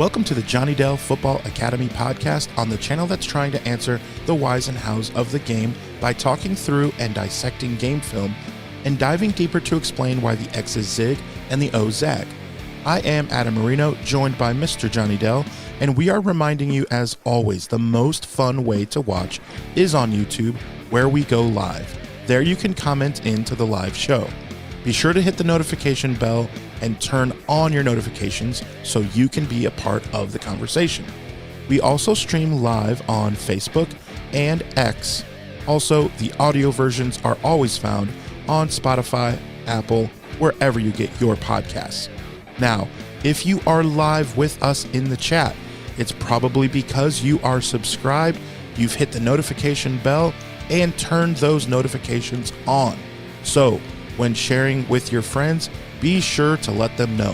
Welcome to the Johnny Dell Football Academy podcast on the channel that's trying to answer the whys and hows of the game by talking through and dissecting game film and diving deeper to explain why the X's zig and the O's zag. I am Adam Marino, joined by Mr. Johnny Dell, and we are reminding you, as always, the most fun way to watch is on YouTube, where we go live. There you can comment into the live show. Be sure to hit the notification bell and turn on your notifications so you can be a part of the conversation. We also stream live on Facebook and X. Also, the audio versions are always found on Spotify, Apple, wherever you get your podcasts. Now, if you are live with us in the chat, it's probably because you are subscribed, you've hit the notification bell, and turned those notifications on. So, when sharing with your friends, be sure to let them know.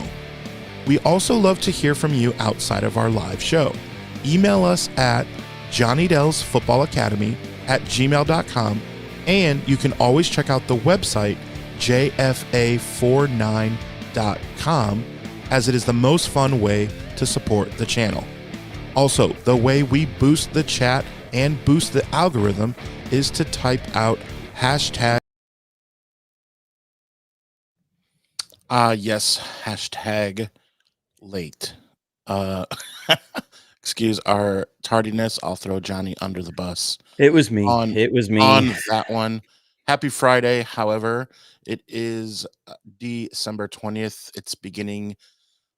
We also love to hear from you outside of our live show. Email us at johnnydellsfootballacademy@gmail.com, and you can always check out the website jfa49.com, as it is the most fun way to support the channel. Also, the way we boost the chat and boost the algorithm is to type out hashtag yes, hashtag late. Excuse our tardiness. I'll throw Johnny under the bus. It was me. On that one. Happy Friday. However, it is December 20th. It's beginning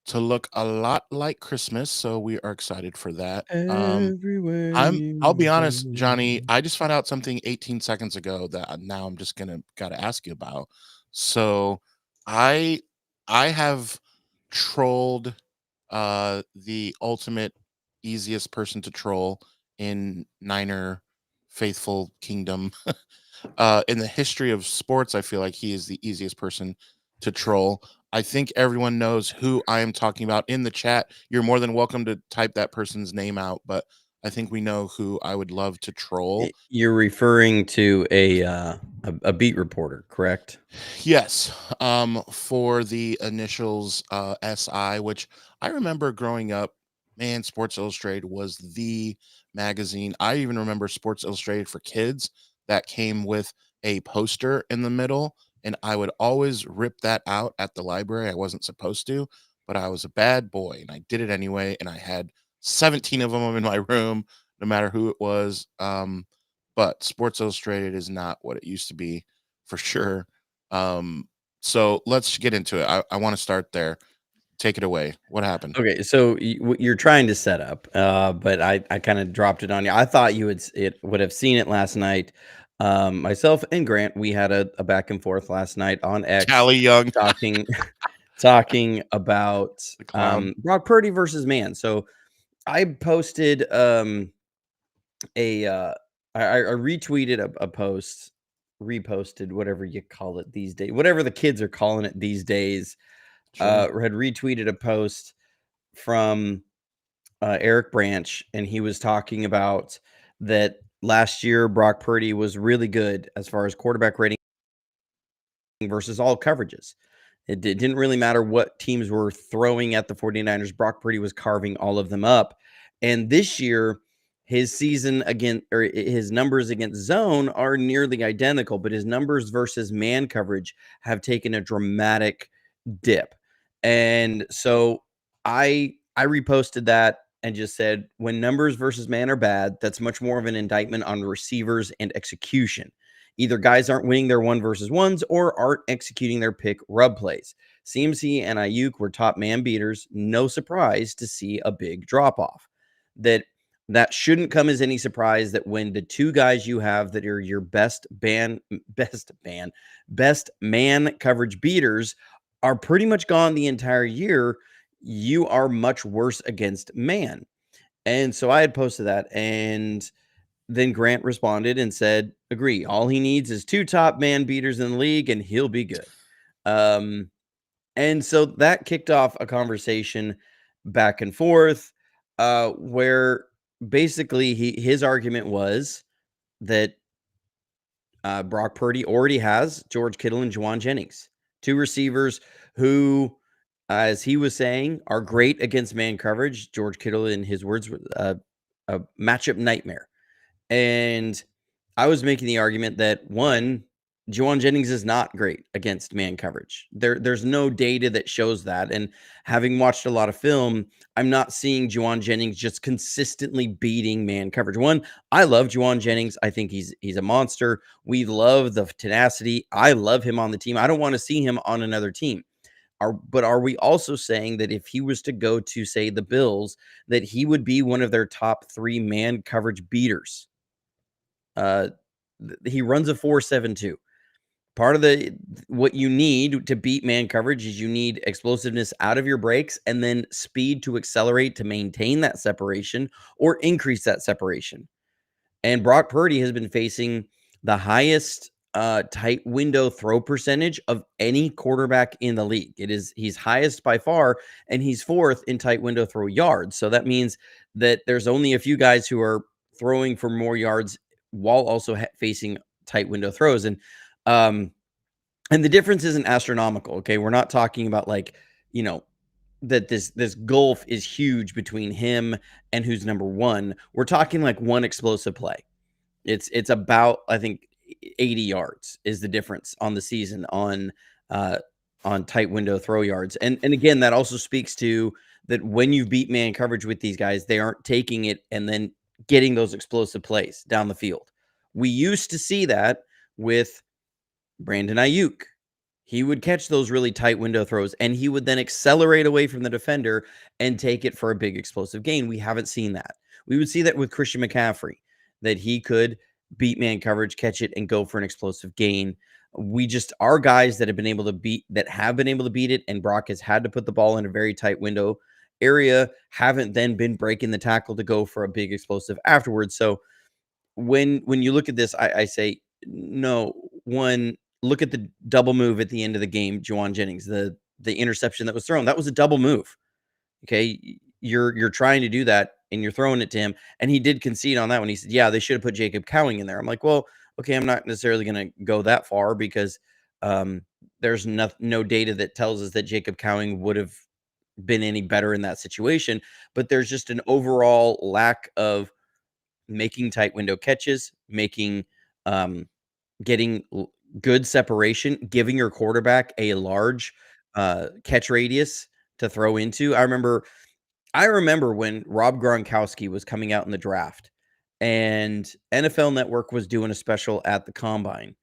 to look a lot like Christmas, so we are excited for that. Everywhere I'll be honest, go. Johnny, I just found out something 18 seconds ago that now I'm just gotta ask you about. So I have trolled the ultimate easiest person to troll in Niner faithful kingdom. In the history of sports, I feel like he is the easiest person to troll. I think everyone knows who I am talking about in the chat. You're more than welcome to type that person's name out, but I think we know who I would love to troll. You're referring to a beat reporter, correct? Yes, for the initials SI, which I remember growing up, man, Sports Illustrated was the magazine. I even remember Sports Illustrated for Kids that came with a poster in the middle, and I would always rip that out at the library. I wasn't supposed to, but I was a bad boy and I did it anyway, and I had 17 of them in my room, no matter who it was. But Sports Illustrated is not what it used to be, for sure. So let's get into it. I want to start there. Take it away. What happened? Okay, so you're trying to set up, but I kind of dropped it on you. I thought you would have seen it last night. Myself and Grant, we had a back and forth last night on X, Callie Young talking about the clown. Brock Purdy versus man. So I posted I retweeted a post, reposted, whatever you call it these days, whatever the kids are calling it these days. Sure. Had retweeted a post from Eric Branch, and he was talking about that last year Brock Purdy was really good as far as quarterback rating versus all coverages. It didn't really matter what teams were throwing at the 49ers. Brock Purdy was carving all of them up. And this year, his season again, or his numbers against zone are nearly identical, but his numbers versus man coverage have taken a dramatic dip. And so I reposted that and just said, when numbers versus man are bad, that's much more of an indictment on receivers and execution. Either guys aren't winning their one versus ones or aren't executing their pick rub plays. CMC and Ayuk were top man beaters. No surprise to see a big drop off. That shouldn't come as any surprise that when the two guys you have that are your best man coverage beaters are pretty much gone the entire year, you are much worse against man. And so I had posted that, and then Grant responded and said, agree. All he needs is two top man beaters in the league and he'll be good. And so that kicked off a conversation back and forth, where basically his argument was that Brock Purdy already has George Kittle and Juwan Jennings, two receivers who as he was saying, are great against man coverage. George Kittle, in his words, a matchup nightmare. And I was making the argument that one, Juwan Jennings is not great against man coverage. There's no data that shows that. And having watched a lot of film, I'm not seeing Juwan Jennings just consistently beating man coverage. One, I love Juwan Jennings. I think he's a monster. We love the tenacity. I love him on the team. I don't want to see him on another team. But are we also saying that if he was to go to, say, the Bills, that he would be one of their top 3 man coverage beaters? He runs a 4.72. Part of what you need to beat man coverage is you need explosiveness out of your breaks and then speed to accelerate to maintain that separation or increase that separation. And Brock Purdy has been facing the highest tight window throw percentage of any quarterback in the league. He's highest by far, and he's 4th in tight window throw yards. So that means that there's only a few guys who are throwing for more yards while also facing tight window throws. And the difference isn't astronomical. Okay, we're not talking about like, that this gulf is huge between him and who's number 1. We're talking like one explosive play. It's about, I think, 80 yards is the difference on the season on tight window throw yards. And again, that also speaks to that when you beat man coverage with these guys, they aren't taking it and then getting those explosive plays down the field. We used to see that with Brandon Ayuk. He would catch those really tight window throws, and he would then accelerate away from the defender and take it for a big explosive gain. We haven't seen that. We would see that with Christian McCaffrey, that he could beat man coverage, catch it, and go for an explosive gain. We just are guys that have been able to beat it, and Brock has had to put the ball in a very tight window area, haven't then been breaking the tackle to go for a big explosive afterwards. So when you look at this, I say, no, one, look at the double move at the end of the game, Juwan Jennings, the interception that was thrown. That was a double move. Okay. You're trying to do that and you're throwing it to him. And he did concede on that one. He said, yeah, they should have put Jacob Cowing in there. I'm like, well, okay, I'm not necessarily going to go that far because there's no data that tells us that Jacob Cowing would have been any better in that situation. But there's just an overall lack of making tight window catches, getting good separation, giving your quarterback a large catch radius to throw into. I remember when Rob Gronkowski was coming out in the draft, and NFL Network was doing a special at the Combine,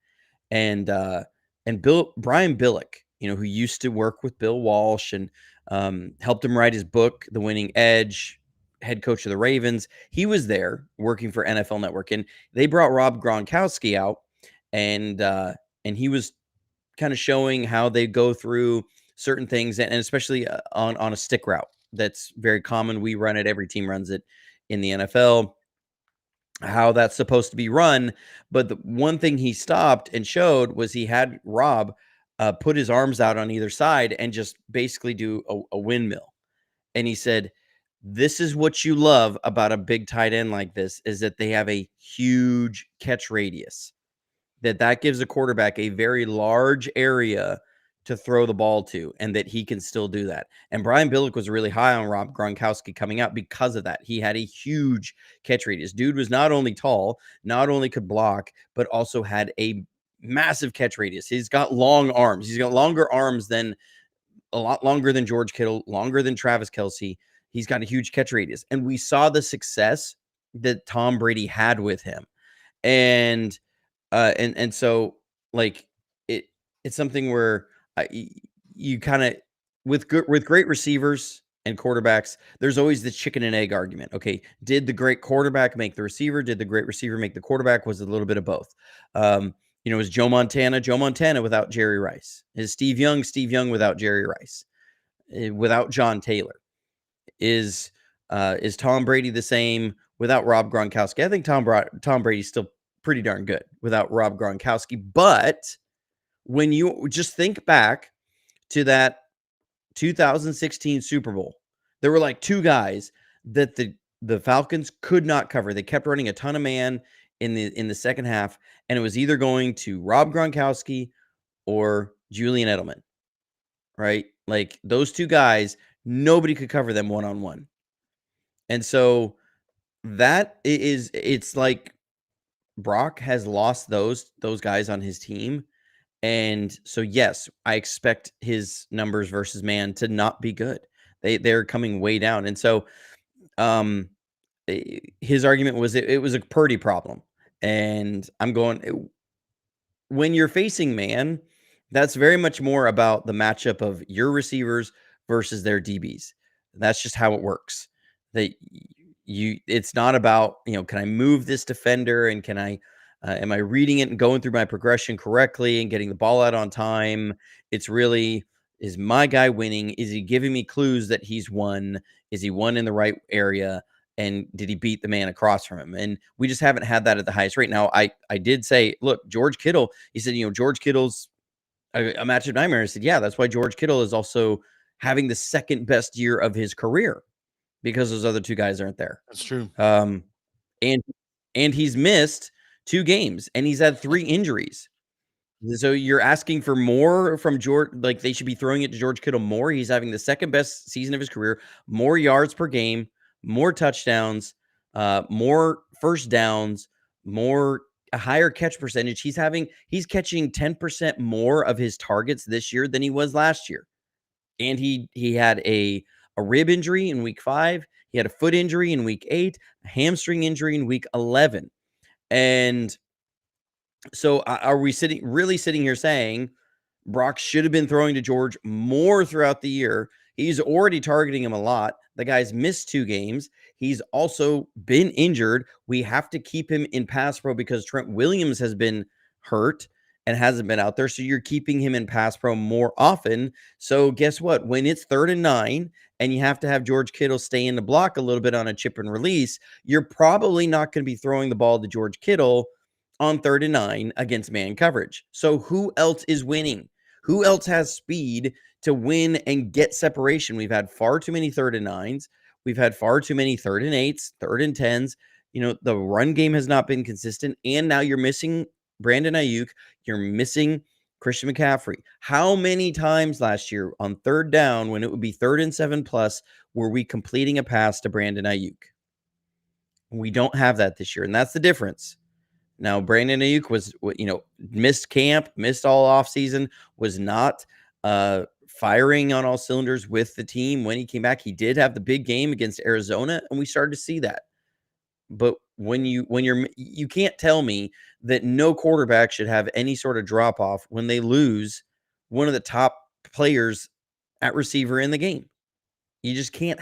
and Brian Billick, who used to work with Bill Walsh and helped him write his book, The Winning Edge, head coach of the Ravens. He was there working for NFL Network, and they brought Rob Gronkowski out, and he was kind of showing how they go through certain things, and especially on a stick route. That's very common. We run it. Every team runs it in the NFL, how that's supposed to be run. But the one thing he stopped and showed was he had Rob put his arms out on either side and just basically do a windmill. And he said, this is what you love about a big tight end like this, is that they have a huge catch radius, that gives a quarterback a very large area to throw the ball to, and that he can still do that. And Brian Billick was really high on Rob Gronkowski coming out because of that. He had a huge catch radius. Dude was not only tall, not only could block, but also had a massive catch radius. He's got long arms. He's got a lot longer than George Kittle, longer than Travis Kelce. He's got a huge catch radius. And we saw the success that Tom Brady had with him. And so, like, it's something where you kind of, with great receivers and quarterbacks, there's always the chicken and egg argument. Okay, did the great quarterback make the receiver? Did the great receiver make the quarterback? Was it a little bit of both? Is Joe Montana without Jerry Rice? Is Steve Young without Jerry Rice? Without John Taylor? Is Tom Brady the same without Rob Gronkowski? I think Tom Brady's still pretty darn good without Rob Gronkowski. But when you just think back to that 2016 Super Bowl, there were like 2 guys that the Falcons could not cover. They kept running a ton of man in the second half, and it was either going to Rob Gronkowski or Julian Edelman, right? Like those two guys, nobody could cover them one-on-one. And so it's like Brock has lost those guys on his team. And so, yes, I expect his numbers versus man to not be good. They're coming way down. And so, his argument was it was a Purdy problem. And I'm going, when you're facing man, that's very much more about the matchup of your receivers versus their DBs. That's just how it works. That it's not about, can I move this defender and am I reading it and going through my progression correctly and getting the ball out on time? It's really, is my guy winning? Is he giving me clues that he's won? Is he won in the right area? And did he beat the man across from him? And we just haven't had that at the highest rate. Now, I did say, look, George Kittle, he said, George Kittle's a matchup nightmare. I said, yeah, that's why George Kittle is also having the second best year of his career, because those other two guys aren't there. That's true. And he's missed 2 games and he's had 3 injuries. So you're asking for more from George, like they should be throwing it to George Kittle more. He's having the second best season of his career, more yards per game, more touchdowns, more first downs, a higher catch percentage. He's catching 10% more of his targets this year than he was last year. And he had a rib injury in week 5. He had a foot injury in week 8, a hamstring injury in week 11. And so are we sitting here saying Brock should have been throwing to George more throughout the year? He's already targeting him a lot. The guy's missed 2 games. He's also been injured. We have to keep him in pass pro because Trent Williams has been hurt and hasn't been out there. So you're keeping him in pass pro more often. So guess what? When it's 3rd and 9 and you have to have George Kittle stay in the block a little bit on a chip and release, you're probably not going to be throwing the ball to George Kittle on 3rd and 9 against man coverage. So who else is winning? Who else has speed to win and get separation? We've had far too many 3rd and 9s. We've had far too many 3rd and 8s, 3rd and 10s. The run game has not been consistent. And now you're missing Brandon Ayuk. You're missing Christian McCaffrey. How many times last year on 3rd down, when it would be 3rd and 7 plus, were we completing a pass to Brandon Ayuk? We don't have that this year. And that's the difference. Now, Brandon Ayuk was, missed camp, missed all offseason, was not firing on all cylinders with the team when he came back. He did have the big game against Arizona, and we started to see that. But you can't tell me that no quarterback should have any sort of drop off when they lose one of the top players at receiver in the game. You just can't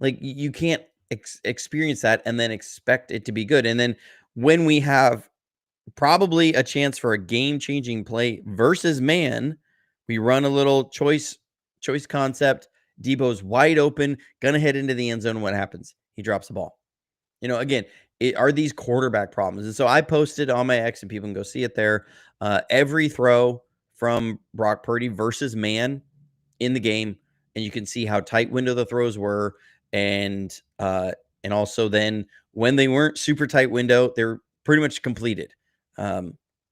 you can't experience that and then expect it to be good. And then when we have probably a chance for a game-changing play versus man, we run a little choice concept. Debo's wide open, gonna head into the end zone. What happens? He drops the ball. Again, are these quarterback problems? And so I posted on my X, and people can go see it there. Every throw from Brock Purdy versus man in the game, and you can see how tight window the throws were, and also then when they weren't super tight window, they're pretty much completed.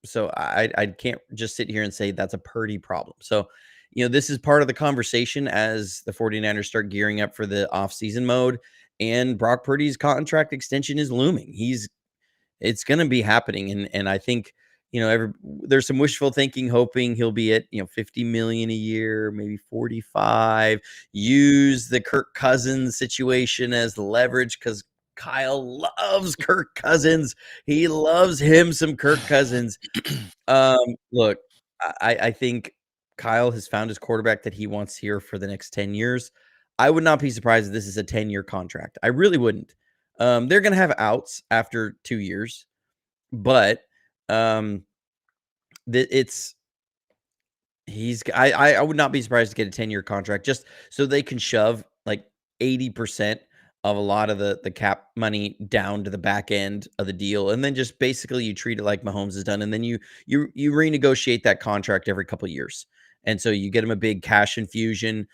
So I can't just sit here and say that's a Purdy problem. So, this is part of the conversation as the 49ers start gearing up for the offseason mode, and Brock Purdy's contract extension is looming. It's going to be happening. And I think, there's some wishful thinking, hoping he'll be at, $50 million a year, maybe 45, use the Kirk Cousins situation as leverage because Kyle loves Kirk Cousins. He loves him some Kirk Cousins. Look, I think Kyle has found his quarterback that he wants here for the next 10 years. I would not be surprised if this is a 10-year contract. I really wouldn't. They're going to have outs after 2 years, but I would not be surprised to get a 10-year contract just so they can shove like 80% of a lot of the cap money down to the back end of the deal. And then just basically you treat it like Mahomes has done. And then you renegotiate that contract every couple of years. And so you get him a big cash infusion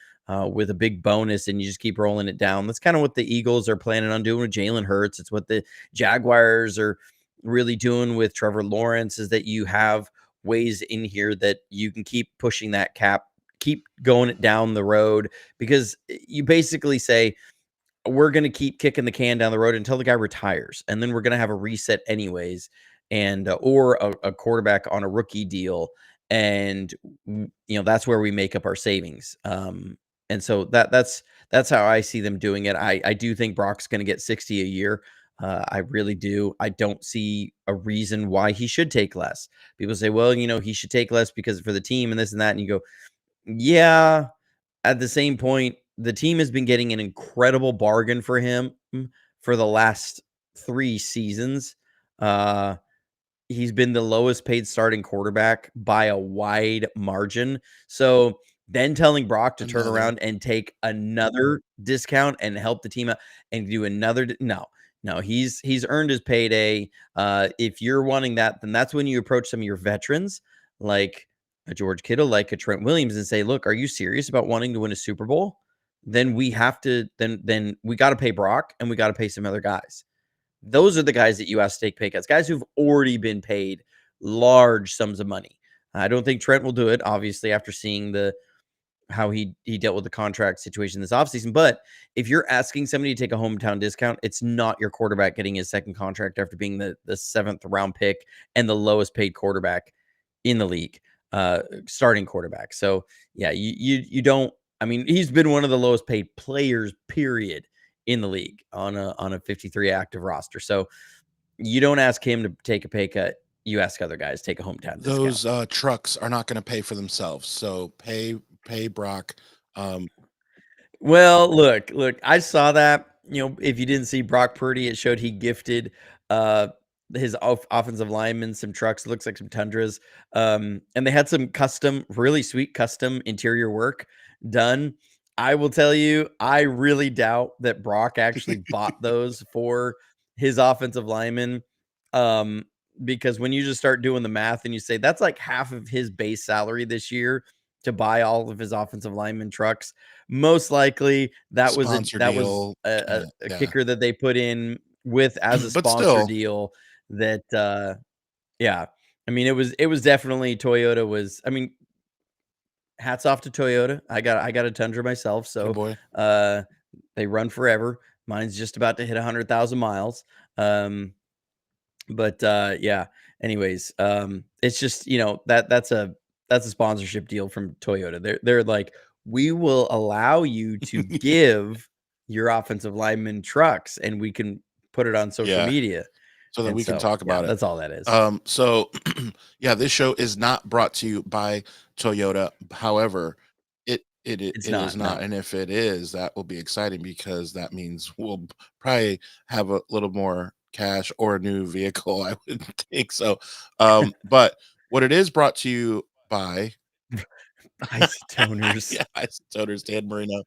with a big bonus, and you just keep rolling it down. That's kind of what the Eagles are planning on doing with Jalen Hurts. It's what the Jaguars are really doing with Trevor Lawrence, is that you have ways in here that you can keep pushing that cap keep going it down the road, because you basically say, we're going to keep kicking the can down the road until the guy retires, and then we're going to have a reset anyways, and or a quarterback on a rookie deal, and that's where we make up our savings. And so that's how I see them doing it. I do think Brock's going to get 60 a year. I really do. I don't see a reason why he should take less. People say, well, he should take less because for the team and this and that, and you go, yeah. At the same point, the team has been getting an incredible bargain for him for the last 3 seasons. He's been the lowest paid starting quarterback by a wide margin. So then telling Brock to turn Another. around and take another discount and help the team out and do another no, he's earned his payday. If you're wanting that, then that's when you approach some of your veterans like a George Kittle, like a Trent Williams, and say, look, are you serious about wanting to win a Super Bowl? Then we have to then we got to pay Brock, and we got to pay some other guys. Those are the guys that you ask to take pay cuts, guys who've already been paid large sums of money. I don't think Trent will do it, obviously, after seeing how he dealt with the contract situation this offseason. But if you're asking somebody to take a hometown discount, it's not your quarterback getting his second contract after being the 7th round pick and the lowest paid quarterback in the league, starting quarterback. So yeah, you don't. I mean, he's been one of the lowest paid players, period, in the league on a 53 active roster. So you don't ask him to take a pay cut. You ask other guys to take a hometown discount. Those trucks are not going to pay for themselves. So pay Brock. Well, look, I saw that. If you didn't see Brock Purdy, it showed he gifted his offensive linemen some trucks. It looks like some Tundras. And they had some really sweet custom interior work done. I will tell you, I really doubt that Brock actually bought those for his offensive linemen. Because when you just start doing the math and you say that's like half of his base salary this year to buy all of his offensive lineman trucks, most likely that was Sponsor a deal. Yeah. kicker that they put in with as a But sponsor still, deal that yeah. I mean, it was definitely Toyota was, I mean, hats off to Toyota. I got a Tundra myself, good so boy. they run forever. Mine's just about to hit 100,000 miles. But yeah, anyways, it's just, that's a sponsorship deal from Toyota. They're like, we will allow you to give your offensive lineman trucks and we can put it on social Yeah. media. So that And we can so, talk yeah, about it. that's all that is. So yeah, this show is not brought to you by Toyota. However, it It's is not, not, no. and if it is, that will be exciting because that means we'll probably have a little more cash or a new vehicle. I would think so. But what it is brought to you by, Isotoners. yeah, Isototers, Dan Marino.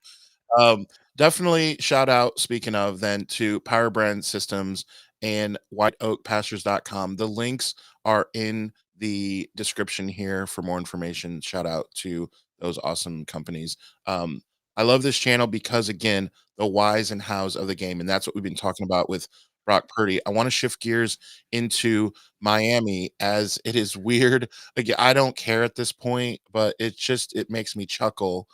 Definitely shout out, speaking of, then to Power Brand Systems and whiteoakpastures.com. The links are in the description here for more information. Shout out to those awesome companies. I love this channel because, again, the whys and hows of the game, and that's what we've been talking about with Brock Purdy. I want to shift gears into Miami, as it is weird. Again, I don't care at this point, but it makes me chuckle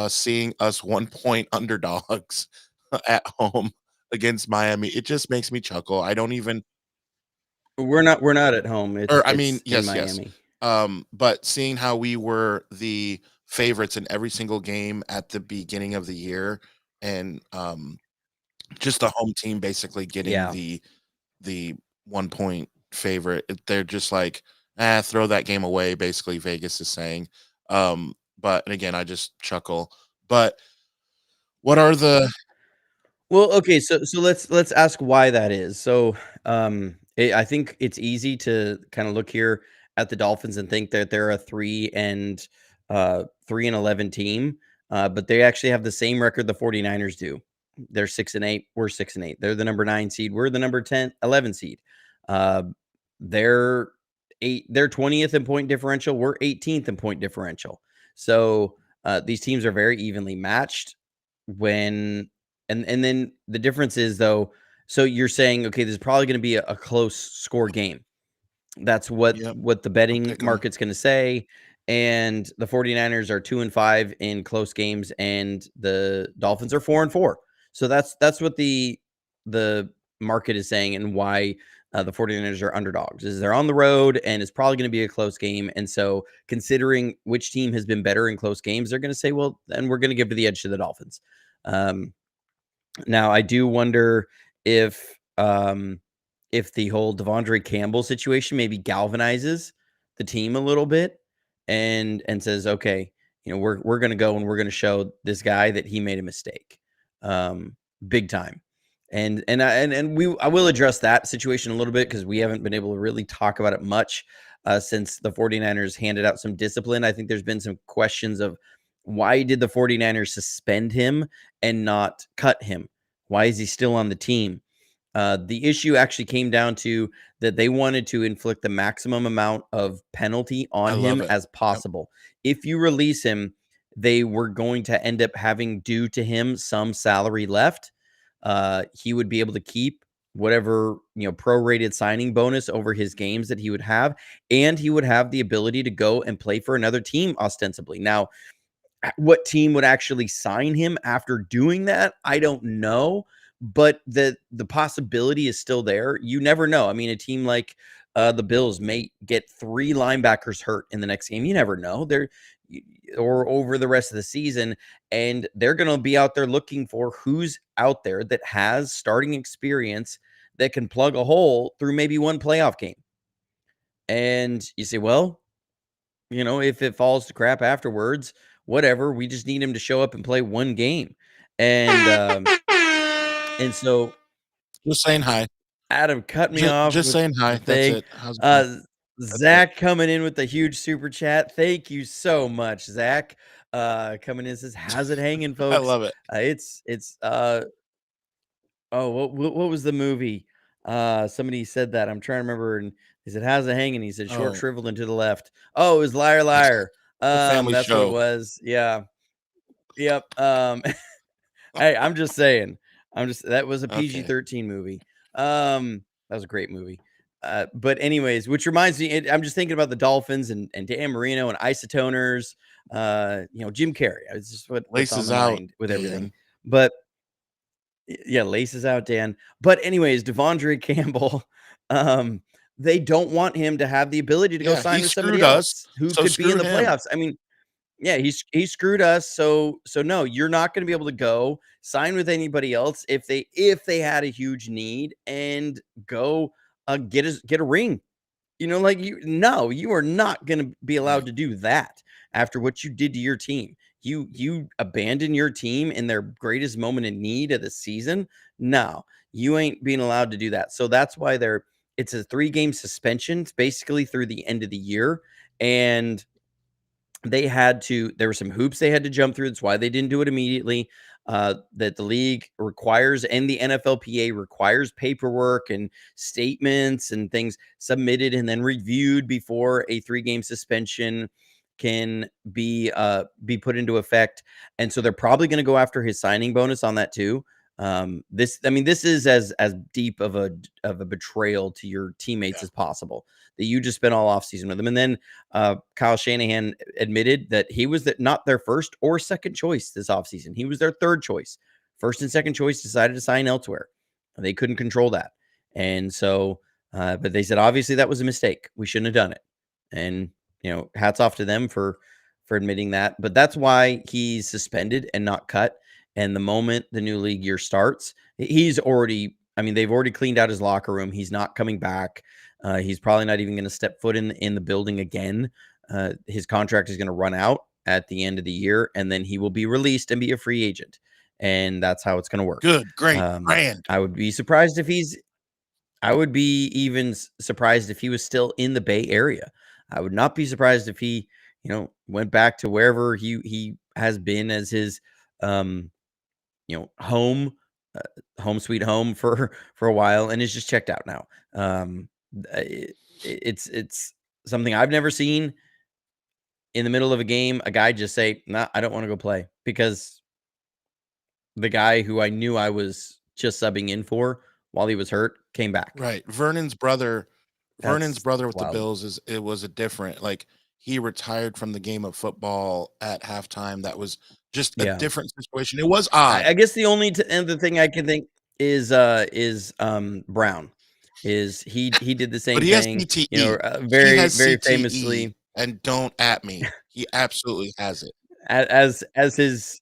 seeing us 1 point underdogs at home against Miami. It just makes me chuckle. I don't even, We're not at home. or I mean, It's in yes, yes. Miami. But seeing how we were the favorites in every single game at the beginning of the year, and just the home team basically getting Yeah. the 1 point favorite, they're just like, throw that game away. Basically, Vegas is saying. But and again, I just chuckle. But what are the Well, okay, so let's ask why that is. So, I think it's easy to kind of look here at the Dolphins and think that they're a 3-11 team, but they actually have the same record the 49ers do. They're 6-8, we're 6-8. They're the number 9 seed, we're the number 11 seed. Uh, they're they're 20th in point differential, we're 18th in point differential. So, these teams are very evenly matched when and then the difference is, though, so you're saying, okay, this is probably going to be a close score game. That's Yep, what the a betting pick 'em. market's going to say. and the 49ers are 2-5 in close games, and the Dolphins are 4-4. So that's what the market is saying, and why the 49ers are underdogs is they're on the road, and it's probably going to be a close game. And so considering which team has been better in close games, they're going to say, well, then we're going to give the edge to the Dolphins. Now I do wonder if the whole Devondre Campbell situation maybe galvanizes the team a little bit, and says, okay, we're going to go and we're going to show this guy that he made a mistake, big time. And I will address that situation a little bit, because we haven't been able to really talk about it much since the 49ers handed out some discipline. I think there's been some questions of, why did the 49ers suspend him and not cut him? Why is he still on the team? The issue actually came down to that they wanted to inflict the maximum amount of penalty on him as possible. Yep. If you release him, they were going to end up having due to him some salary left. He would be able to keep whatever, prorated signing bonus over his games that he would have, and he would have the ability to go and play for another team ostensibly. Now, what team would actually sign him after doing that, I don't know, but the possibility is still there. You never know. I mean, a team like the Bills may get 3 linebackers hurt in the next game. You never know. Or over the rest of the season, and they're going to be out there looking for who's out there that has starting experience that can plug a hole through maybe one playoff game. And you say, well, if it falls to crap afterwards, whatever, we just need him to show up and play one game. And so just saying hi. Adam cut me off. Just saying hi. That's it. Zach coming in with a huge super chat. Thank you so much, Zach. Coming in, says, how's it hanging, folks? I love it. It's what was the movie? Somebody said that. I'm trying to remember, and he said, how's it hanging? He said, short shriveled and to the left. Oh, it was Liar Liar. That's show. What it was. Yeah. Yep. Hey, I'm just saying. That was a PG-13 movie. That was a great movie. But anyways, which reminds me, I'm just thinking about the Dolphins and Dan Marino and isotoners. Jim Carrey. It's just what's on my mind with everything. But yeah, laces out, Dan. But anyways, Devondre Campbell, they don't want him to have the ability to go sign with somebody else who could be in the playoffs. I mean, yeah, he screwed us. So no, you're not going to be able to go sign with anybody else if they had a huge need and go get a ring. You are not going to be allowed to do that after what you did to your team. You abandon your team in their greatest moment in need of the season. No, you ain't being allowed to do that. So that's why it's a 3-game suspension. It's basically through the end of the year. And there were some hoops they had to jump through. That's why they didn't do it immediately. That the league requires, and the NFLPA requires, paperwork and statements and things submitted and then reviewed before a 3-game suspension can be put into effect. And so they're probably going to go after his signing bonus on that too. This is as deep of a betrayal to your teammates as possible, that you just spent all offseason with them. And then Kyle Shanahan admitted that he was not their first or second choice this offseason. He was their third choice. First and second choice decided to sign elsewhere. They couldn't control that. And so, but they said, obviously that was a mistake. We shouldn't have done it. And, hats off to them for admitting that. But that's why he's suspended and not cut. And the moment the new league year starts, they've already cleaned out his locker room. He's not coming back. He's probably not even going to step foot in the building again. His contract is going to run out at the end of the year, and then he will be released and be a free agent. And that's how it's going to work. Good, great, grand. I would be surprised if he was still in the Bay Area. I would not be surprised if he, went back to wherever he has been as his, home sweet home for a while, and is just checked out now. It's something I've never seen in the middle of a game. A guy just say, "Nah, I don't want to go play," because the guy who I knew I was just subbing in for while he was hurt came back. Right. Vernon's brother with wild. The Bills was a different, like, he retired from the game of football at halftime. That was just a Yeah. different situation. It was odd. I guess the only other thing I can think is Brown. Is he did the But same he has thing, CTE. He very, has very CTE, famously, and don't at me. He absolutely has it. as his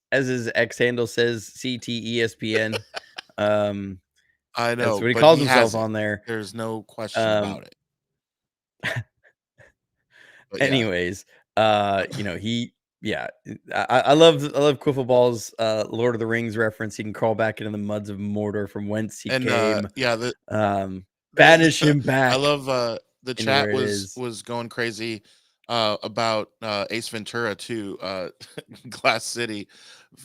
X handle says, CTESPN. Um, I that's know, what he but calls he himself has it. on there. There's no question Um, about it. But yeah. anyways, he yeah, I love Quiffle Ball's Lord of the Rings reference. He can crawl back into the muds of Mordor from whence he And came. yeah, there's Banish him I back love the into chat where it is. was going crazy about Ace Ventura too, Glass City.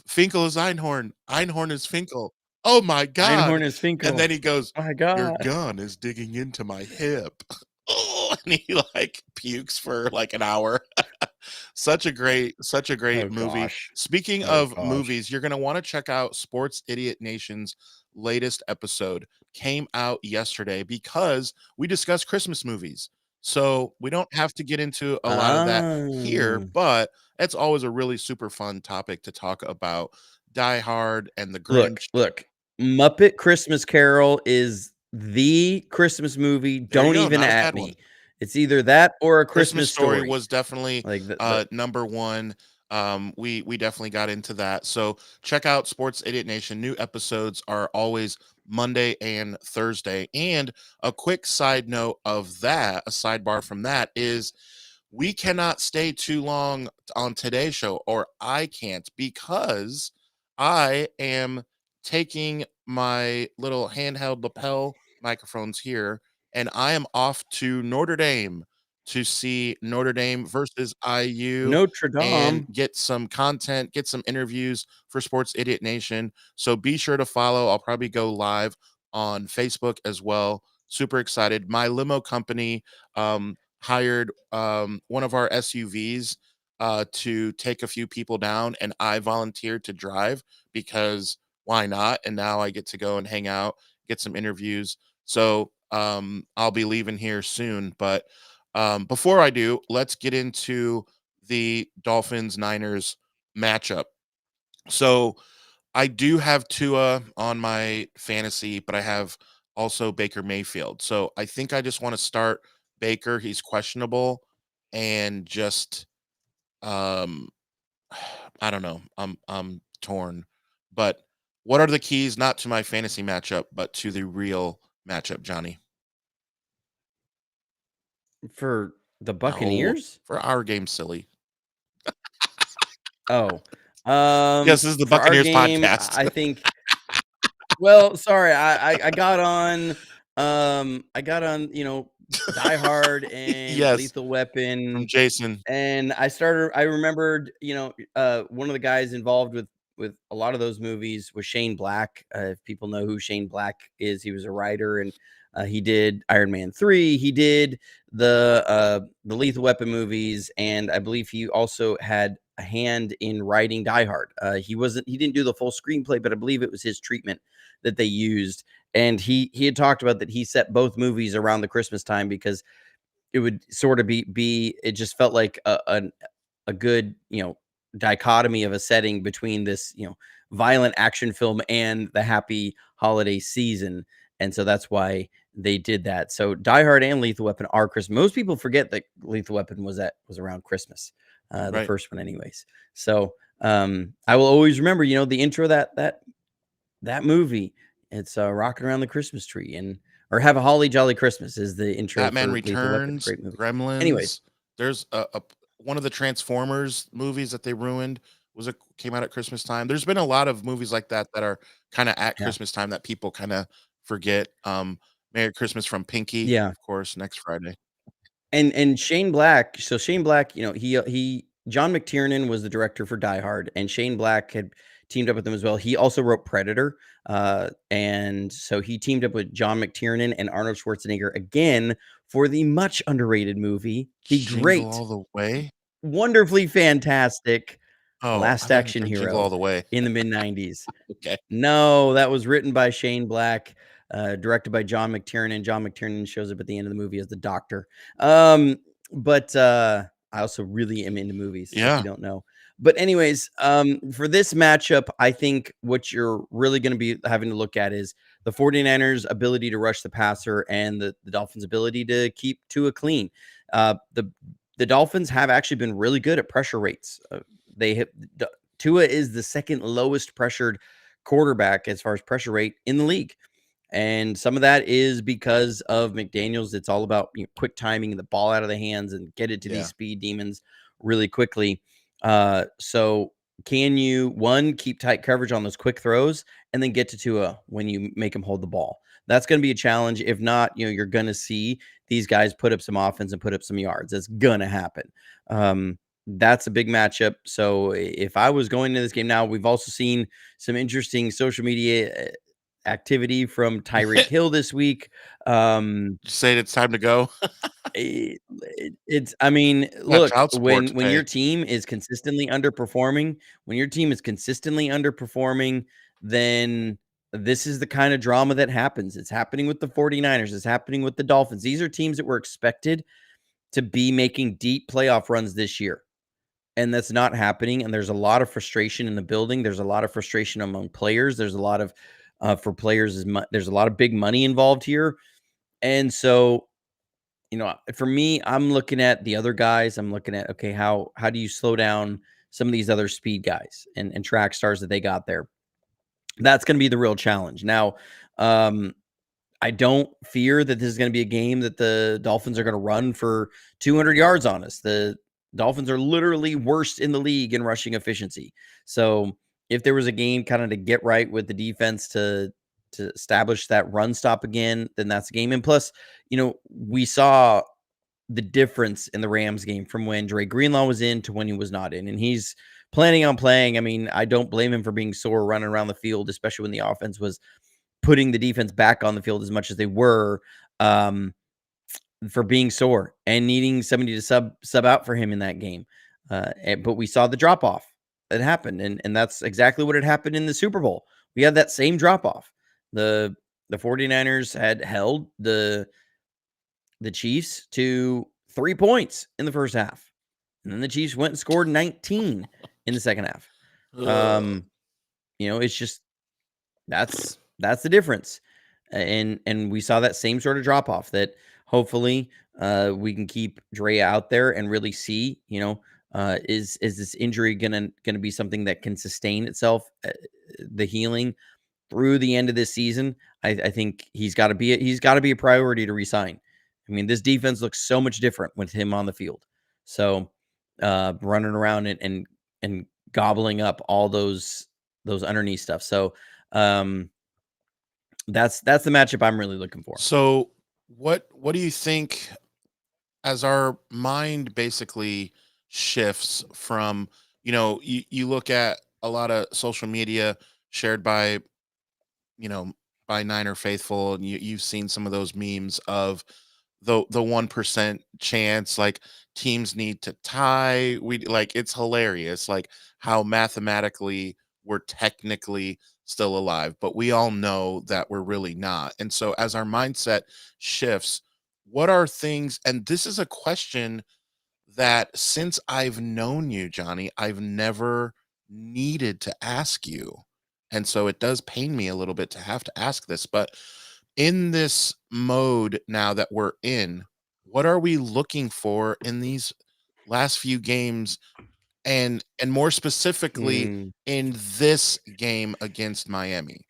Finkel is Einhorn. Einhorn is Finkel. Oh my god. Einhorn is And Finkel. then he goes, My "Your God. gun is digging into my hip." Oh, and he like pukes for like an hour. Such a great Oh movie. gosh. Speaking Oh of gosh. movies, you're going to want to check out Sports Idiot Nation's latest episode. Came out yesterday because we discussed Christmas movies. So, we don't have to get into a lot of that here, Oh. but it's always a really super fun topic to talk about. Die Hard and The Look, Grinch. look. Muppet Christmas Carol is the Christmas movie. There you Don't go, even not a at bad one. me. It's either that or A Christmas Christmas Story Story. was definitely Like the number one. We definitely got into that. So check out Sports Idiot Nation. New episodes are always Monday and Thursday. And a quick side note of that, a sidebar from that is we cannot stay too long on today's show, or I can't, because I am taking my little handheld lapel microphones here and I am off to Notre Dame to see Notre Dame versus IU Notre and Dame. get some content, get some interviews for Sports Idiot Nation. So be sure to follow. I'll probably go live on Facebook as well. Super excited. My limo company hired one of our SUVs to take a few people down, and I volunteered to drive because why not? And now I get to go and hang out, get some interviews. So I'll be leaving here soon. But before I do, let's get into the Dolphins Niners matchup. So I do have Tua on my fantasy, but I have also Baker Mayfield. So I think I just want to start Baker. He's questionable and just um I don't know. I'm torn. But what are the keys not to my fantasy matchup, but to the real matchup, Johnny? For the No, Buccaneers? for our game, silly. Oh. Yes, this is the For our Buccaneers game, podcast. I think well, sorry, I got on, Die Hard and Yes, Lethal from Weapon, Jason. and I remembered, one of the guys involved with a lot of those movies was Shane Black. If people know who Shane Black is, he was a writer, and he did Iron Man 3. He did the Lethal Weapon movies, and I believe he also had a hand in writing Die Hard. He didn't do the full screenplay, but I believe it was his treatment that they used. And he had talked about that he set both movies around the Christmas time because it would sort of be it just felt like a good, dichotomy of a setting between this, violent action film and the happy holiday season. And so that's why they did that. So Die Hard and Lethal Weapon are Christmas. Most people forget that Lethal Weapon was around Christmas, the Right. first one, anyways. So I will always remember, the intro of that movie. It's rocking around the Christmas tree, and or have a holly jolly Christmas is the intro Batman for Lethal Weapon. Returns, Great movie. Anyways, Gremlins. There's a one of the Transformers movies that they ruined came out at Christmas time. There's been a lot of movies like that that are kind of at yeah, Christmas time that people kind of forget. Merry Christmas from Pinky, yeah. of course, next Friday. And Shane Black, so Shane Black, he John McTiernan was the director for Die Hard, and Shane Black had teamed up with him as well. He also wrote Predator, and so he teamed up with John McTiernan and Arnold Schwarzenegger again for the much underrated movie, the Jingle great, All the Way. wonderfully fantastic Oh, I Last thought you were Action saying Jingle All Hero the Way. in the mid-90s. Okay. No, that was written by Shane Black, directed by John McTiernan. John McTiernan shows up at the end of the movie as the doctor. But I also really am into movies, if you Yeah. don't know. But anyways, for this matchup, I think what you're really going to be having to look at is the 49ers' ability to rush the passer and the Dolphins' ability to keep Tua clean. The Dolphins have actually been really good at pressure rates. They have Tua is the second lowest pressured quarterback as far as pressure rate in the league. And some of that is because of McDaniels. It's all about quick timing and the ball out of the hands and get it to these speed demons really quickly. So can you, one, keep tight coverage on those quick throws and then get to Tua when you make him hold the ball? That's going to be a challenge. If not, you're going to see these guys put up some offense and put up some yards. That's going to happen. That's a big matchup. So if I was going to this game now, we've also seen some interesting social media activity from Tyreek Hill this week. Say it's time to go. It's I mean, Got look, child support to when your pay. team is consistently underperforming, then this is the kind of drama that happens. It's happening with the 49ers, it's happening with the Dolphins. These are teams that were expected to be making deep playoff runs this year. And that's not happening. And there's a lot of frustration in the building. There's a lot of frustration among players. There's a lot of for players, there's a lot of big money involved here. And so, for me, I'm looking at the other guys. I'm looking at, okay, how do you slow down some of these other speed guys and track stars that they got there? That's going to be the real challenge. Now, I don't fear that this is going to be a game that the Dolphins are going to run for 200 yards on us. The Dolphins are literally worst in the league in rushing efficiency. So if there was a game kind of to get right with the defense to establish that run stop again, then that's a game. And plus, we saw the difference in the Rams game from when Dre Greenlaw was in to when he was not in. And he's planning on playing. I mean, I don't blame him for being sore running around the field, especially when the offense was putting the defense back on the field as much as they were, for being sore and needing somebody to sub out for him in that game. But we saw the drop off that happened, and that's exactly what had happened in the Super Bowl. We had that same drop off. The 49ers had held the Chiefs to 3 points in the first half, and then the Chiefs went and scored 19 in the second half. It's just that's the difference. And we saw that same sort of drop off that hopefully we can keep Dre out there and really see, is this injury gonna be something that can sustain itself, the healing through the end of this season? I think he's got to be a priority to resign. I mean, this defense looks so much different with him on the field. So running around and gobbling up all those underneath stuff. So that's the matchup I'm really looking for. So what do you think as our mind basically shifts from, you look at a lot of social media shared by, you know, by Niner faithful, and you've seen some of those memes of the 1% chance, like teams need to tie. We like it's hilarious, like how mathematically we're technically still alive, but we all know that we're really not. And so as our mindset shifts, what are things, and this is a question that since I've known you, Johnny, I've never needed to ask you. And so it does pain me a little bit to have to ask this, but in this mode now that we're in, what are we looking for in these last few games, and more specifically Mm. in this game against Miami?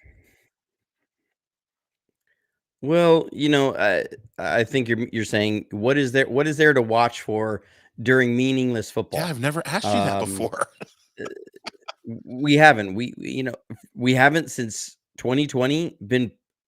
Well, I think you're saying what is there to watch for during meaningless Yeah, football? I've never asked you that Um, before. uh, we haven't. We haven't since 2020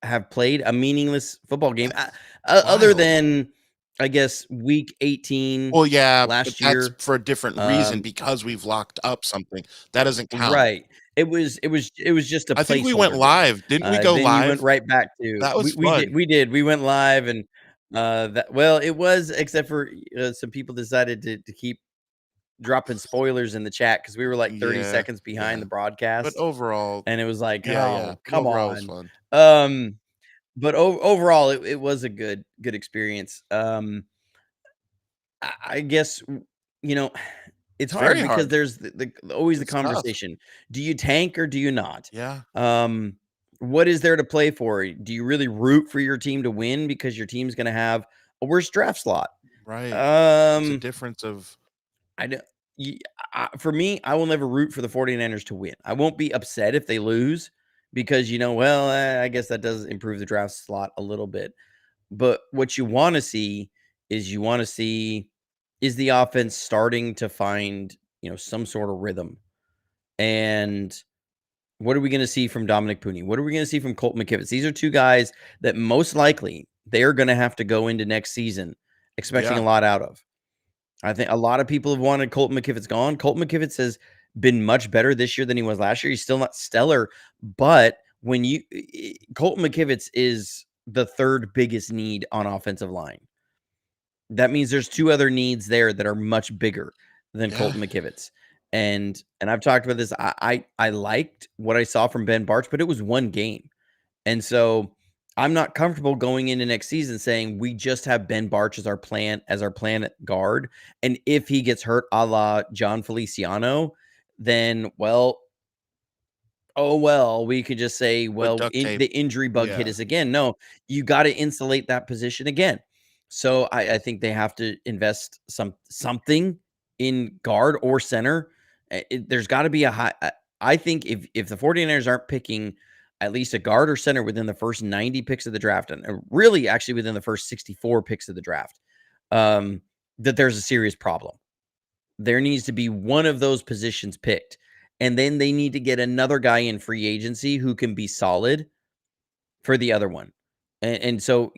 have played a meaningless football game, That's other wild. than I guess week 18 Well, yeah, but last that's year. for a different reason Um, because we've locked up something. That doesn't count. right. It was just a I think we went placeholder game. live. Didn't we go Then you went live? right back to That was we did fun. we went live, and it was, except for some people decided to keep dropping spoilers in the chat because we were like 30 Yeah, seconds behind yeah. the But broadcast, overall, and it was like, yeah, yeah. oh, But come overall, it was on. fun. Um, but overall, it was a good experience. I guess you know, it's It's hard very because hard. there's always the It's tough. conversation. Do you tank or do you not? Yeah, Um, what is there to play for? Do you really root for your team to win because your team's going to have a worse draft slot? right. There's a Um, difference of I don't. For me, I will never root for the 49ers to win. I won't be upset if they lose because well, I guess that does improve the draft slot a little bit. But what you want to see is the offense starting to find, some sort of rhythm. And what are we going to see from Dominic Pooney? What are we going to see from Colt McKivitz? These are two guys that most likely they're going to have to go into next season expecting a yeah, lot out of. I think a lot of people have wanted Colt McKivitz gone. Colt McKivitz has been much better this year than he was last year. He's still not stellar, but when Colt McKivitz is the third biggest need on offensive line. That means there's two other needs there that are much bigger than yeah. Colton McKivitz. And I've talked about this. I liked what I saw from Ben Barch, but it was one game. And so I'm not comfortable going into next season saying we just have Ben Barch as our plan at guard. And if he gets hurt a la John Feliciano, then we could just say, Put duct the tape. injury bug hit Yeah, us again. No, you got to insulate that position again. So I think they have to invest something in guard or center. There's got to be a high. I think if the 49ers aren't picking at least a guard or center within the first 90 picks of the draft, and really actually within the first 64 picks of the draft, um, that there's a serious problem. There needs to be one of those positions picked. And then they need to get another guy in free agency who can be solid for the other one. And so,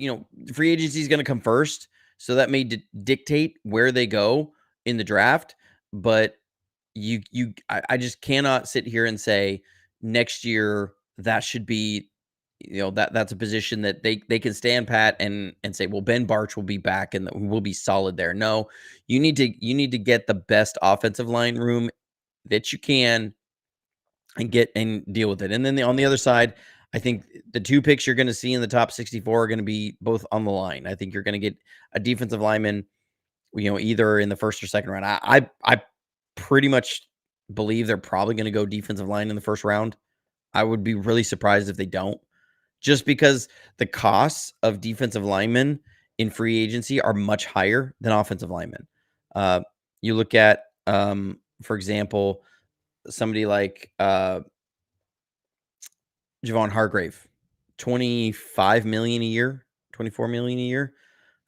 free agency is going to come first. So that may dictate where they go in the draft. But I just cannot sit here and say next year that should be, that's a position that they can stand pat and say, well, Ben Barch will be back and we'll be solid there. No, you need to get the best offensive line room that you can and get and deal with it. And then on the other side, I think the two picks you're going to see in the top 64 are going to be both on the line. I think you're going to get a defensive lineman, either in the first or second round. I pretty much believe they're probably going to go defensive line in the first round. I would be really surprised if they don't, just because the costs of defensive linemen in free agency are much higher than offensive linemen. You look at, for example, somebody like Javon Hargrave, 25 million a year, 24 million a year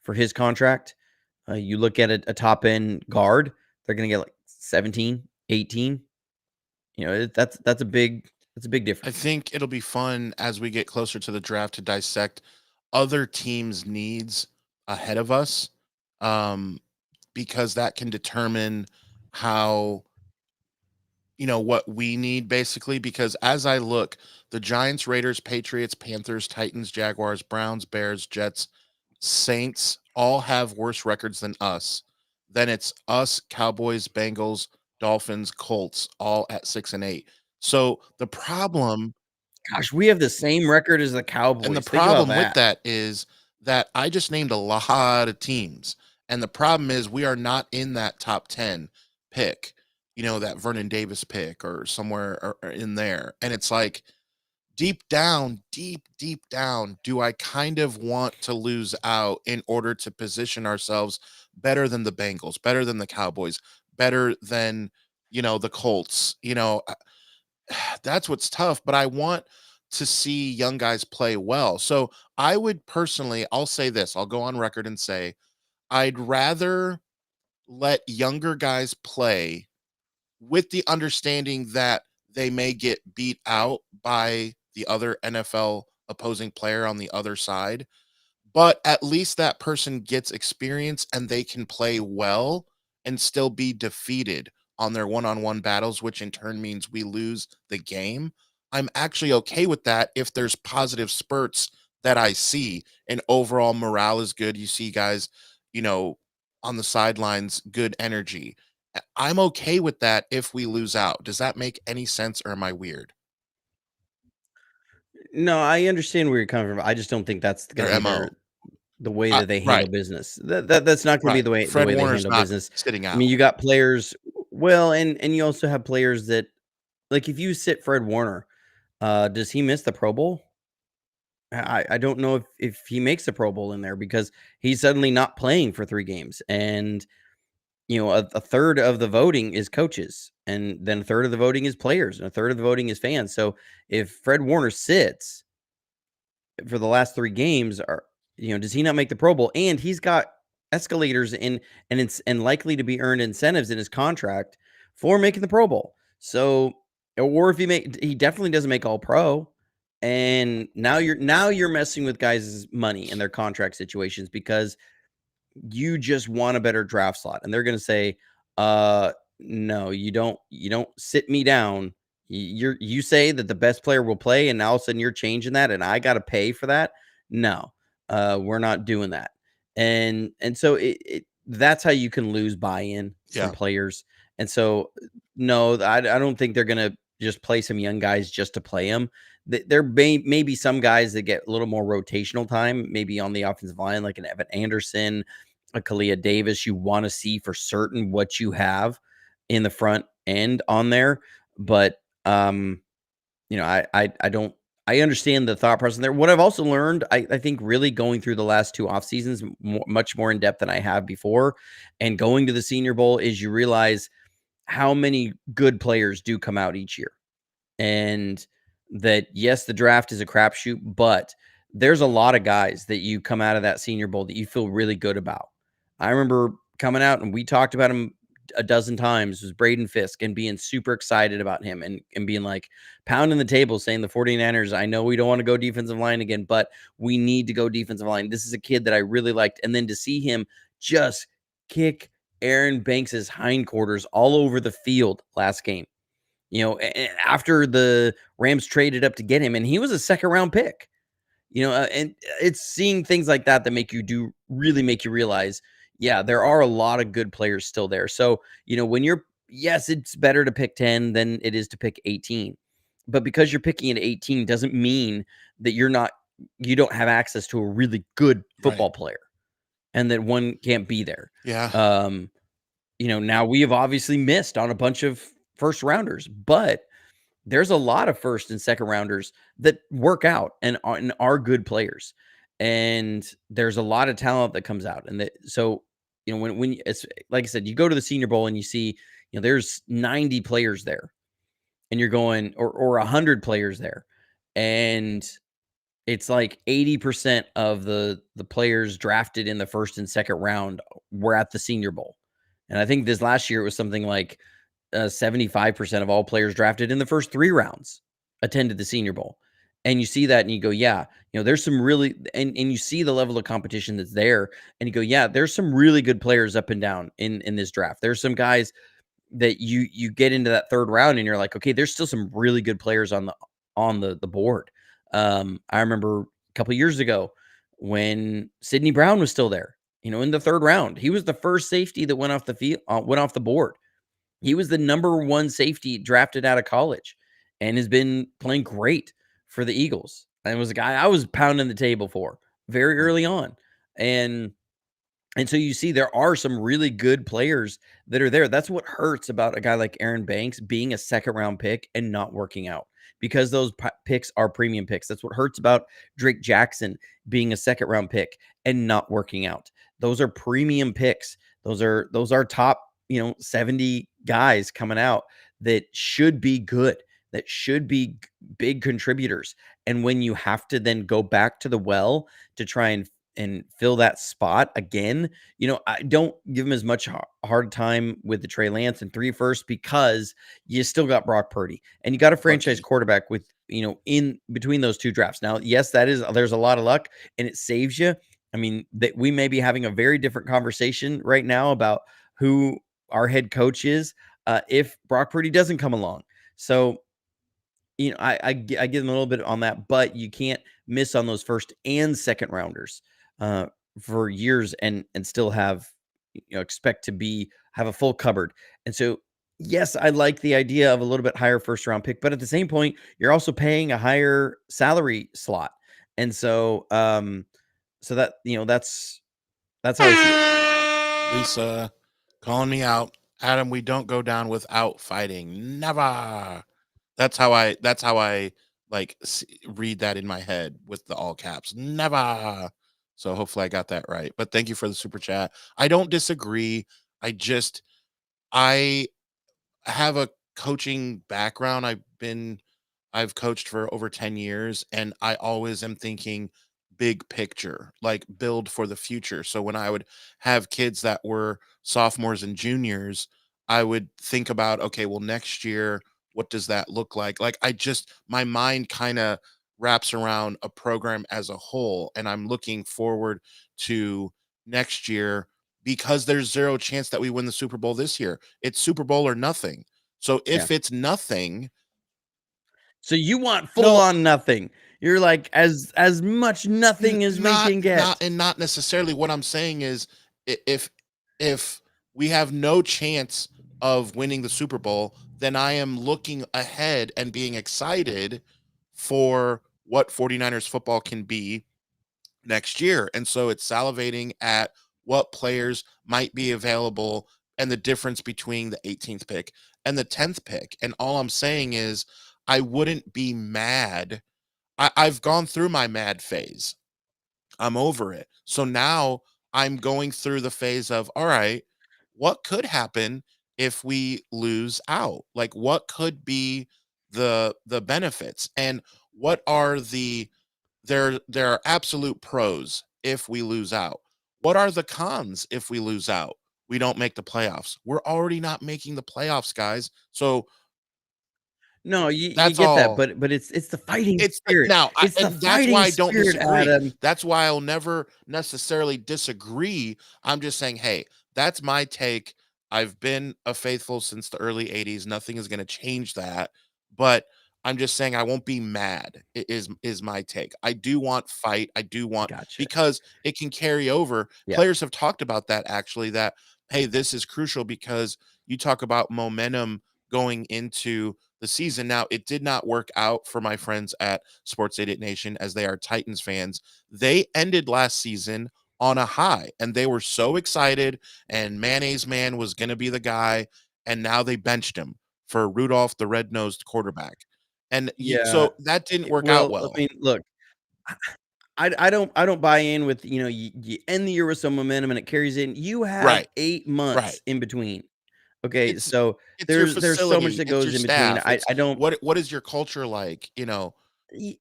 for his contract. You look at a top end guard, they're going to get like 17, 18. That's a big I difference. think it'll be fun as we get closer to the draft to dissect other teams' needs ahead of us, um, because that can determine how what we need basically. Because as I look, the Giants, Raiders, Patriots, Panthers, Titans, Jaguars, Browns, Bears, Jets, Saints all have worse records than us. Then it's us, Cowboys, Bengals, Dolphins, Colts, all at 6-8. So the problem Gosh, we have the same record as the and the Cowboys. Think about problem with that. that is that I just named a lot of teams. And the problem is we are not in that top 10 pick, that Vernon Davis pick or somewhere or in there. And it's like deep down, deep down, do I kind of want to lose out in order to position ourselves better than the Bengals, better than the Cowboys, better than, the Colts? That's what's tough, but I want to see young guys play well. So I would personally, I'll say this, I'll go on record and say, I'd rather let younger guys play with the understanding that they may get beat out by the other NFL opposing player on the other side, but at least that person gets experience and they can play well and still be defeated on their one-on-one battles, which in turn means we lose the game. I'm actually okay with that if there's positive spurts that I see and overall morale is good. You see guys, you know, on the sidelines, good energy. I'm okay with that if we lose out. Does that make any sense or am I weird? No, I understand where you're coming from. I just don't think that's going to Their be MO. the way that they Right. handle business. That's not going to be Right. the way Fred they Warner's handle not business. sitting I mean, out. you got players, well, and you also have players that, like, if you sit Fred Warner, does he miss the Pro Bowl? I don't know if he makes the Pro Bowl in there because he's suddenly not playing for 3 games, and a third of the voting is coaches, and then a third of the voting is players, and a third of the voting is fans. So if Fred Warner sits for the last 3 games, does he not make the Pro Bowl? And he's got escalators and likely to be earned incentives in his contract for making the Pro Bowl. So, or if he definitely doesn't make All Pro, and now you're messing with guys' money and their contract situations because you just want a better draft slot. And they're going to say, no, you don't sit me down. You say that the best player will play, and now all of a sudden you're changing that, and I got to pay for that. No, we're not doing that. And so that's how you can lose buy-in from players. And so, no, I don't think they're going to just play some young guys just to play them. There may be some guys that get a little more rotational time, maybe on the offensive line, like an Evan Anderson, a Kalia Davis. You want to see for certain what you have in the front end on there. But I don't. I understand the thought process there. What I've also learned, I think, really going through the last 2 off seasons, much more in depth than I have before, and going to the Senior Bowl, is you realize how many good players do come out each year. And that, yes, the draft is a crapshoot, but there's a lot of guys that you come out of that Senior Bowl that you feel really good about. I remember coming out, and we talked about him a dozen times, was Braden Fisk, and being super excited about him and being like pounding the table saying, the 49ers, I know we don't want to go defensive line again, but we need to go defensive line. This is a kid that I really liked. And then to see him just kick Aaron Banks's hindquarters all over the field last game, after the Rams traded up to get him, and he was a 2nd-round pick, and it's seeing things like that really make you realize, yeah, there are a lot of good players still there. So, yes, it's better to pick 10 than it is to pick 18, but because you're picking at 18 doesn't mean that you don't have access to a really good football player, and that one can't be there. Yeah. Now we have obviously missed on a bunch of first rounders, but there's a lot of first and second rounders that work out and are good players. And there's a lot of talent that comes out. And so, when it's like I said, you go to the Senior Bowl and you see, there's 90 players there, and you're going, or 100 players there. And it's like 80% of the players drafted in the first and second round were at the Senior Bowl. And I think this last year it was something like 75% of all players drafted in the first 3 rounds attended the Senior Bowl. And you see that and you go, yeah, there's some really, and you see the level of competition that's there, and you go, yeah, there's some really good players up and down in this draft. There's some guys that you get into that 3rd round and you're like, okay, there's still some really good players on the board. I remember a couple years ago when Sidney Brown was still there, in the 3rd round. He was the first safety that went off the field, went off the board. He was the number 1 safety drafted out of college and has been playing great for the Eagles. And was a guy I was pounding the table for very early on. And so you see there are some really good players that are there. That's what hurts about a guy like Aaron Banks being a 2nd-round pick and not working out, because those picks are premium picks. That's what hurts about Drake Jackson being a 2nd-round pick and not working out. Those are premium picks. Those are top, 70 guys coming out that should be good, that should be big contributors. And when you have to then go back to the well to try and fill that spot again, I don't give him as much hard time with the Trey Lance and 3 first, because you still got Brock Purdy and you got a franchise quarterback with, in between those 2 drafts. Now, yes, there's a lot of luck and it saves you. I mean, that we may be having a very different conversation right now about who our head coach is if Brock Purdy doesn't come along. So, I give them a little bit on that, but you can't miss on those first and second rounders for years and still have, expect to have a full cupboard. And so, yes, I like the idea of a little bit higher first round pick, but at the same point, you're also paying a higher salary slot. And so, So that, that's how I see it. Lisa calling me out. Adam, we don't go down without fighting. Never. That's how I like read that in my head with the all caps. Never. So hopefully I got that right. But thank you for the super chat. I don't disagree. I have a coaching background. I've coached for over 10 years, and I always am thinking big picture, like build for the future. So when I would have kids that were sophomores and juniors, I would think about, okay, well, next year, what does that look like? Like, my mind kind of wraps around a program as a whole, and I'm looking forward to next year because there's zero chance that we win the Super Bowl this year. It's Super Bowl or nothing. So Yeah. if it's nothing, So you want full no, on nothing. You're like, as much nothing as we not can get. not necessarily. What I'm saying is, if we have no chance of winning the Super Bowl, then I am looking ahead and being excited for what 49ers football can be next year. And so it's salivating at what players might be available and the difference between the 18th pick and the 10th pick. And all I'm saying is I wouldn't be mad. I've gone through my mad phase. I'm over it. So now I'm going through the phase of, all right, what could happen if we lose out? Like what could be the benefits, and what are there are absolute pros if we lose out. What are the cons if we lose out? We don't make the playoffs. We're already not making the playoffs, guys. So No, you that's get that, all. but it's the fighting It's spirit. now, It's the and that's why fighting I don't spirit, disagree. Adam. That's why I'll never necessarily disagree. I'm just saying, hey, that's my take. I've been a faithful since the early 80s. Nothing is going to change that. But I'm just saying I won't be mad, is my take. I do want fight. I do want, Gotcha. because it can carry over. Yeah. Players have talked about that actually, that hey, this is crucial because you talk about momentum going into the season. Now, it did not work out for my friends at Sports Idiot Nation, as they are Titans fans. They ended last season on a high, and they were so excited, and Mayonnaise Man was going to be the guy, and now they benched him for Rudolph the red-nosed quarterback. And Yeah. so that didn't work out Well, I well. mean, look, I don't buy in with, you end the year with some momentum and it carries in. You have Right, 8 right. months in between. Okay, It's so it's your there's so much facility, that it's your goes in between. staff, I it's I don't what is your culture like, you know? Y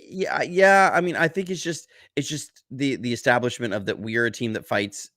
yeah, yeah, I mean, I think it's just the establishment of that we are a team that fights,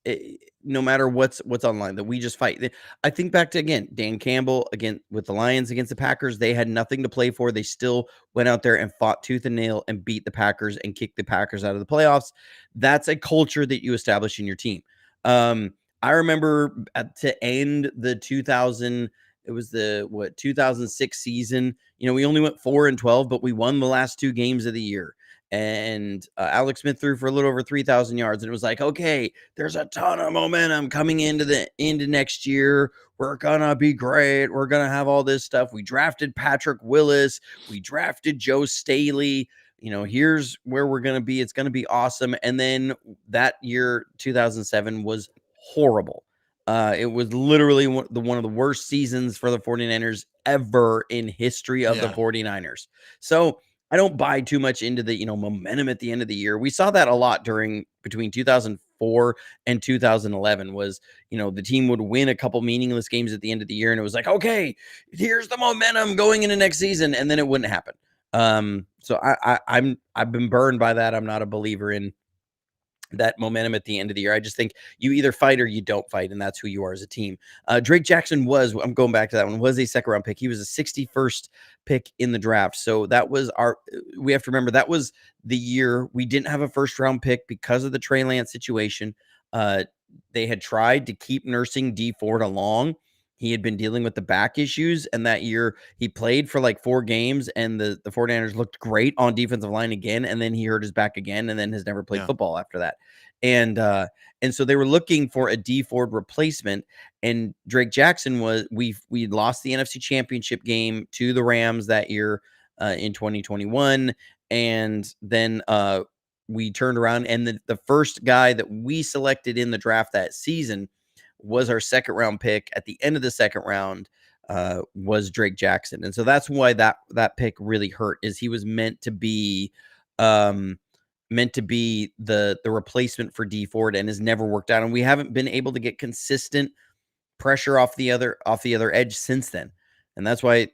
no matter what's online, that we just fight. I think back to, again, Dan Campbell, again, with the Lions against the Packers, they had nothing to play for, they still went out there and fought tooth and nail and beat the Packers and kicked the Packers out of the playoffs. That's a culture that you establish in your team. I remember to end the 2000, it was the, what, 2006 season. We only went 4-12, but we won the last 2 games of the year. And Alex Smith threw for a little over 3,000 yards, and it was like, okay, there's a ton of momentum coming into next year. We're gonna be great. We're gonna have all this stuff. We drafted Patrick Willis. We drafted Joe Staley. Here's where we're gonna be. It's gonna be awesome. And then that year, 2007, was horrible. It was literally one of the worst seasons for the 49ers ever in history of the Yeah, 49ers. So I don't buy too much into the, momentum at the end of the year. We saw that a lot between 2004 and 2011 was, the team would win a couple meaningless games at the end of the year. And it was like, okay, here's the momentum going into next season. And then it wouldn't happen. So I've been burned by that. I'm not a believer in that momentum at the end of the year. I just think you either fight or you don't fight, and that's who you are as a team. Drake Jackson I'm going back to that one, was a second round pick. He was a 61st pick in the draft. So we have to remember that was the year we didn't have a first round pick because of the Trey Lance situation. They had tried to keep nursing D Ford along. He had been dealing with the back issues, and that year he played for like 4 games, and the 49ers looked great on defensive line again, and then he hurt his back again, and then has never played yeah, football after that. And so they were looking for a D Ford replacement, and Drake Jackson we lost the NFC Championship game to the Rams that year in 2021, and then we turned around, and the first guy that we selected in the draft that season was our second round pick. At the end of the second round, was Drake Jackson, and so that's why that pick really hurt. Is he was meant to be the replacement for D Ford, and has never worked out, and we haven't been able to get consistent pressure off the other edge since then, and that's why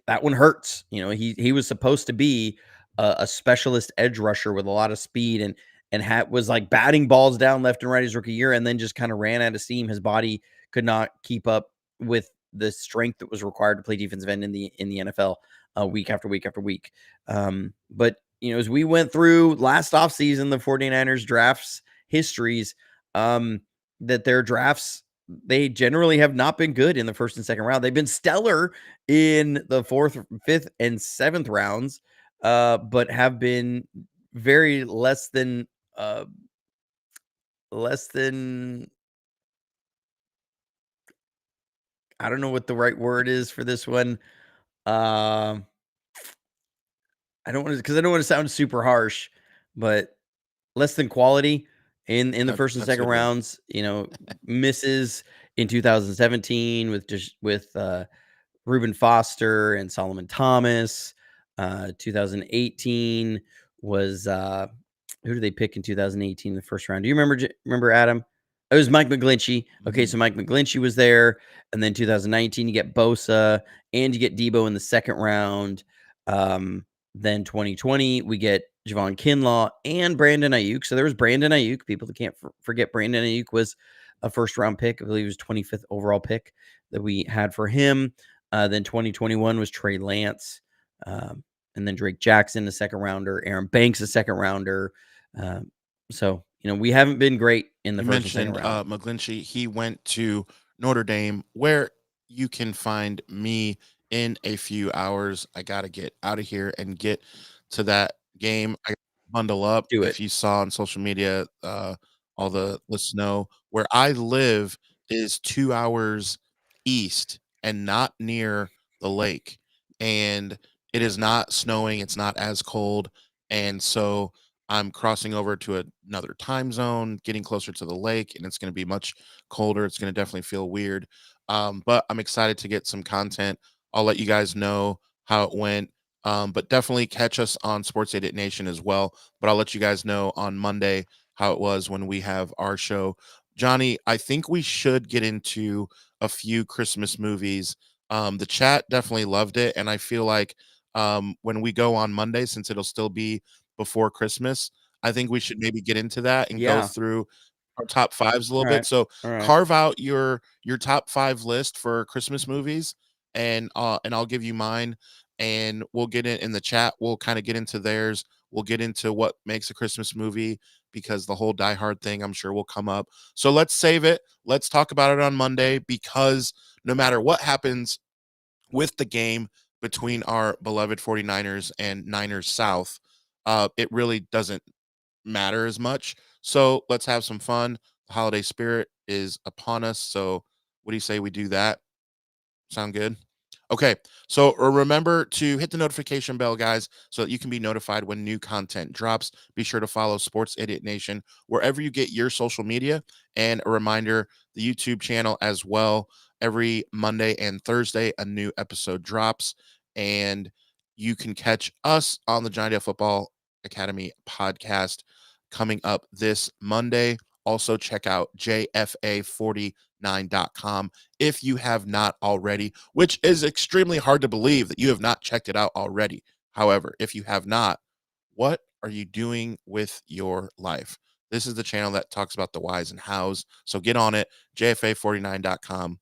that one hurts. He was supposed to be a specialist edge rusher with a lot of speed, and was like batting balls down left and right his rookie year, and then just kind of ran out of steam. His body could not keep up with the strength that was required to play defensive end in the NFL week after week after week. But as we went through last offseason, the 49ers drafts histories, that their drafts, they generally have not been good in the first and second round. They've been stellar in the fourth, fifth, and seventh rounds, but have been very less than I don't know what the right word is for this one. I don't want to sound super harsh, but less than quality in the first and That's a second good word. rounds. Misses in 2017 with Reuben Foster and Solomon Thomas. 2018 was who did they pick in 2018 in the first round? Do you remember Adam? It was Mike McGlinchey. Okay, so Mike McGlinchey was there, and then 2019 you get Bosa and you get Debo in the second round. Then 2020 we get Javon Kinlaw and Brandon Ayuk. So there was Brandon Ayuk. People that can't forget Brandon Ayuk was a first round pick. I believe it was 25th overall pick that we had for him. Then 2021 was Trey Lance. And then Drake Jackson, a second rounder. Aaron Banks, a second rounder. So, we haven't been great in the You first and second mentioned round. McGlinchey. He went to Notre Dame, where you can find me in a few hours. I got to get out of here and get to that game. I bundle up. Do it. If you saw on social media, all the snow where I live is 2 hours east and not near the lake, and it is not snowing. It's not as cold, and so I'm crossing over to another time zone, getting closer to the lake, and it's going to be much colder. It's going to definitely feel weird. But I'm excited to get some content. I'll let you guys know how it went. But definitely catch us on Sports Edit Nation as well. But I'll let you guys know on Monday how it was when we have our show. Johnny, I think we should get into a few Christmas movies. The chat definitely loved it. And I feel like when we go on Monday, since it'll still be before Christmas, I think we should maybe get into that and go Yeah. through our top fives a little All bit. right. So All right. carve out your top five list for Christmas movies, and I'll give you mine, and we'll get it in the chat. We'll kind of get into theirs. We'll get into what makes a Christmas movie, because the whole Die Hard thing, I'm sure, will come up. So let's save it. Let's talk about it on Monday, because no matter what happens with the game between our beloved 49ers and Niners South, it really doesn't matter as much. So let's have some fun. The holiday spirit is upon us. So what do you say we do that? Sound good? Okay, so remember to hit the notification bell, guys, so that you can be notified when new content drops. Be sure to follow Sports Idiot Nation wherever you get your social media. And a reminder, the YouTube channel as well. Every Monday and Thursday, a new episode drops. And you can catch us on the Giant Football Academy podcast coming up this Monday. Also, check out JFA49.com if you have not already, which is extremely hard to believe that you have not checked it out already. However, if you have not, what are you doing with your life? This is the channel that talks about the whys and hows. So get on it, JFA49.com.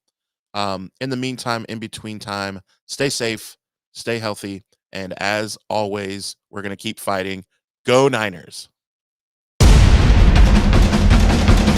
In the meantime, in between time, stay safe, stay healthy, and as always, we're going to keep fighting. Go Niners.